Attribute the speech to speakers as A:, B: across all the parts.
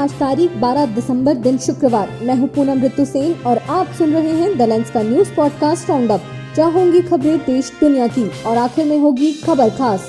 A: आज तारीख 12 दिसंबर दिन शुक्रवार। मैं हूं पूनम ऋतु सेन और आप सुन रहे हैं द लेंस का न्यूज पॉडकास्ट राउंड अप, जहां होंगी खबरें देश दुनिया की और आखिर में होगी खबर खास।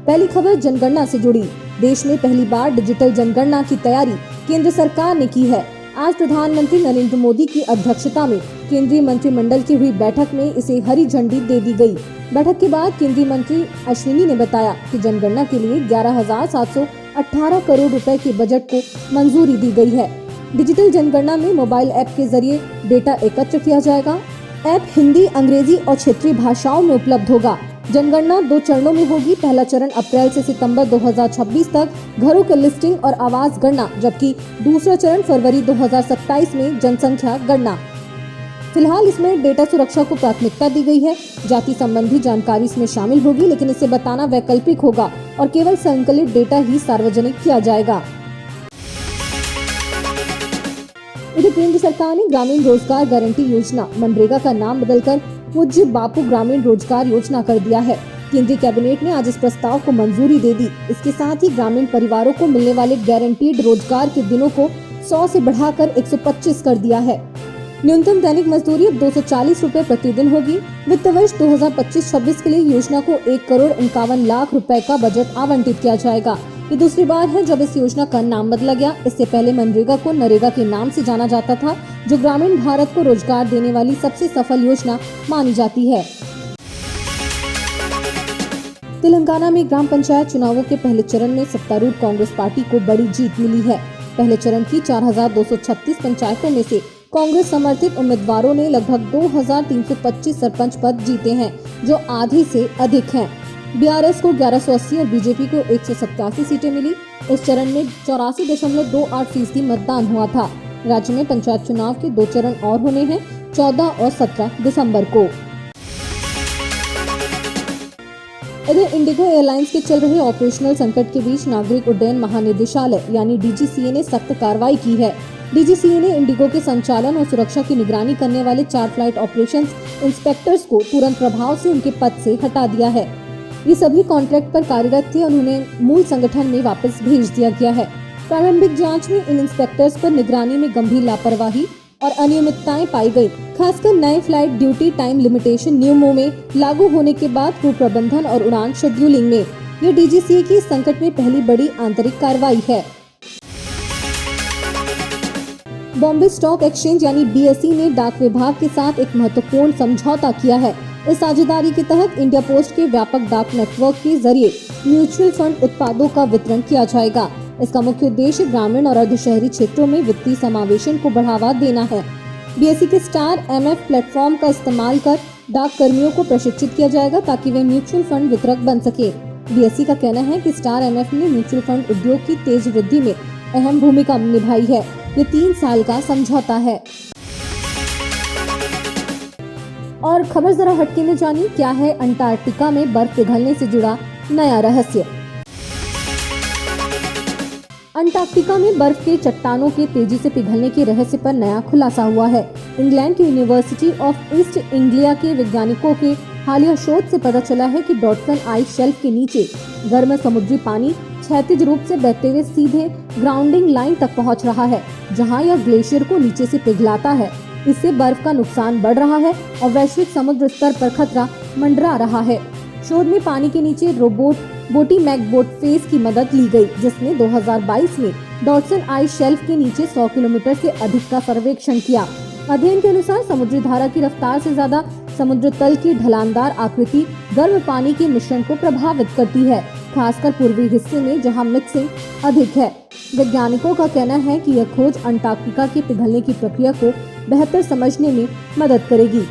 A: पहली खबर जनगणना से जुड़ी। देश में पहली बार डिजिटल जनगणना की तैयारी केंद्र सरकार ने की है। आज प्रधानमंत्री नरेंद्र मोदी की अध्यक्षता में केंद्रीय मंत्रिमंडल की हुई बैठक में इसे हरी झंडी दे दी गई। बैठक के बाद केंद्रीय मंत्री अश्विनी ने बताया कि जनगणना के लिए 11,718 करोड़ रुपए के बजट को मंजूरी दी गई है। डिजिटल जनगणना में मोबाइल ऐप के जरिए डेटा एकत्र किया जाएगा। ऐप हिंदी, अंग्रेजी और क्षेत्रीय भाषाओं में उपलब्ध होगा। जनगणना 2 चरणों में होगी। पहला चरण अप्रैल से सितंबर 2026 तक घरों की लिस्टिंग और आवास गणना, जबकि दूसरा चरण फरवरी 2027 में जनसंख्या गणना। फिलहाल इसमें डेटा सुरक्षा को प्राथमिकता दी गई है। जाति संबंधी जानकारी इसमें शामिल होगी, लेकिन इसे बताना वैकल्पिक होगा और केवल संकलित डेटा ही सार्वजनिक किया जाएगा। इधर केंद्र सरकार ने ग्रामीण रोजगार गारंटी योजना मनरेगा का नाम बदलकर पूज्य बापू ग्रामीण रोजगार योजना कर दिया है। केंद्रीय कैबिनेट ने आज इस प्रस्ताव को मंजूरी दे दी। इसके साथ ही ग्रामीण परिवारों को मिलने वाले गारंटीड रोजगार के दिनों को 100 से बढ़ाकर 125 कर दिया है। न्यूनतम दैनिक मजदूरी अब 240 रुपए प्रतिदिन होगी। वित्त वर्ष 2025-26 के लिए योजना को 1,51,00,000 रुपए का बजट आवंटित किया जाएगा। ये दूसरी बार है जब इस योजना का नाम बदला गया। इससे पहले मनरेगा को नरेगा के नाम से जाना जाता था, जो ग्रामीण भारत को रोजगार देने वाली सबसे सफल योजना मानी जाती है। तेलंगाना में ग्राम पंचायत चुनावों के पहले चरण में सत्तारूढ़ कांग्रेस पार्टी को बड़ी जीत मिली है। पहले चरण की 4,236 पंचायतों में से कांग्रेस समर्थित उम्मीदवारों ने लगभग 2,325 सरपंच पद जीते हैं, जो आधी से अधिक हैं। बीआरएस को 1180 और बीजेपी को 187 सीटें मिली। इस चरण में 84.28% मतदान हुआ था। राज्य में पंचायत चुनाव के 2 चरण और होने हैं, 14 और 17 दिसंबर को। इधर इंडिगो एयरलाइंस के चल रहे ऑपरेशनल संकट के बीच नागरिक उड्डयन महानिदेशालय यानी डीजीसीए ने सख्त कार्रवाई की है। डीजीसीए ने इंडिगो के संचालन और सुरक्षा की निगरानी करने वाले 4 फ्लाइट ऑपरेशंस इंस्पेक्टर्स को तुरंत प्रभाव से उनके पद से हटा दिया है। ये सभी कॉन्ट्रैक्ट पर कार्यरत थे और उन्हें मूल संगठन में वापस भेज दिया गया है। प्रारंभिक जांच में इन इंस्पेक्टर्स पर निगरानी में गंभीर लापरवाही और अनियमितताएं पाई गई, खासकर नए फ्लाइट ड्यूटी टाइम लिमिटेशन नियमों में लागू होने के बाद क्रू प्रबंधन और उड़ान शेड्यूलिंग में। ये डीजीसीए की इस संकट में पहली बड़ी आंतरिक कार्रवाई है। बॉम्बे स्टॉक एक्सचेंज यानी बीएसई ने डाक विभाग के साथ एक महत्वपूर्ण समझौता किया है। इस साझेदारी के तहत इंडिया पोस्ट के व्यापक डाक नेटवर्क के जरिए म्यूचुअल फंड उत्पादों का वितरण किया जाएगा। इसका मुख्य उद्देश्य ग्रामीण और अर्ध शहरी क्षेत्रों में वित्तीय समावेशन को बढ़ावा देना है। बीएसई के स्टार एमएफ प्लेटफॉर्म का इस्तेमाल कर डाक कर्मियों को प्रशिक्षित किया जाएगा ताकि वे म्यूचुअल फंड वितरक बन सके। बीएसई का कहना है कि स्टार एमएफ ने म्यूचुअल फंड उद्योग की तेज वृद्धि में अहम भूमिका निभाई है। ये 3 साल का समझौता है। और खबर जरा हटके में जानी, क्या है अंटार्कटिका में बर्फ पिघलने से जुड़ा नया रहस्य। अंटार्कटिका में बर्फ के चट्टानों के तेजी से पिघलने के रहस्य पर नया खुलासा हुआ है। इंग्लैंड की यूनिवर्सिटी ऑफ ईस्ट एंग्लिया के वैज्ञानिकों के हालिया शोध से पता चला है कि डॉटसन आइस शेल्फ के नीचे गर्म समुद्री पानी क्षैतिज रूप से बहते हुए सीधे ग्राउंडिंग लाइन तक पहुंच रहा है, जहां यह ग्लेशियर को नीचे से पिघलाता है। इससे बर्फ का नुकसान बढ़ रहा है और वैश्विक समुद्र स्तर पर खतरा मंडरा रहा है। शोध में पानी के नीचे रोबोट बोटी मैकबोट फेस की मदद ली गई, जिसने 2022 में डॉटसन आइस शेल्फ के नीचे 100 किलोमीटर से अधिक का सर्वेक्षण किया। अध्ययन के अनुसार समुद्री धारा की रफ्तार से ज्यादा समुद्र तल की ढलानदार आकृति गर्म पानी के मिश्रण को प्रभावित करती है, खासकर पूर्वी हिस्से में जहां मिक्सिंग अधिक है। वैज्ञानिकों का कहना है कि यह खोज अंटार्कटिका के पिघलने की प्रक्रिया को बेहतर समझने में मदद करेगी।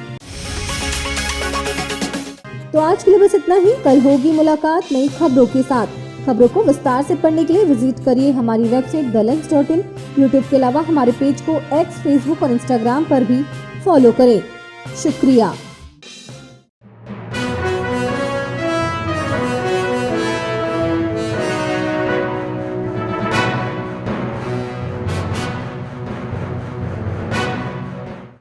A: तो आज के लिए बस इतना ही। कल होगी मुलाकात नई खबरों के साथ। खबरों को विस्तार से पढ़ने के लिए विजिट करिए हमारी वेबसाइट thelens.in। यूट्यूब के अलावा हमारे पेज को एक्स, फेसबुक और इंस्टाग्राम पर भी फॉलो करें। शुक्रिया।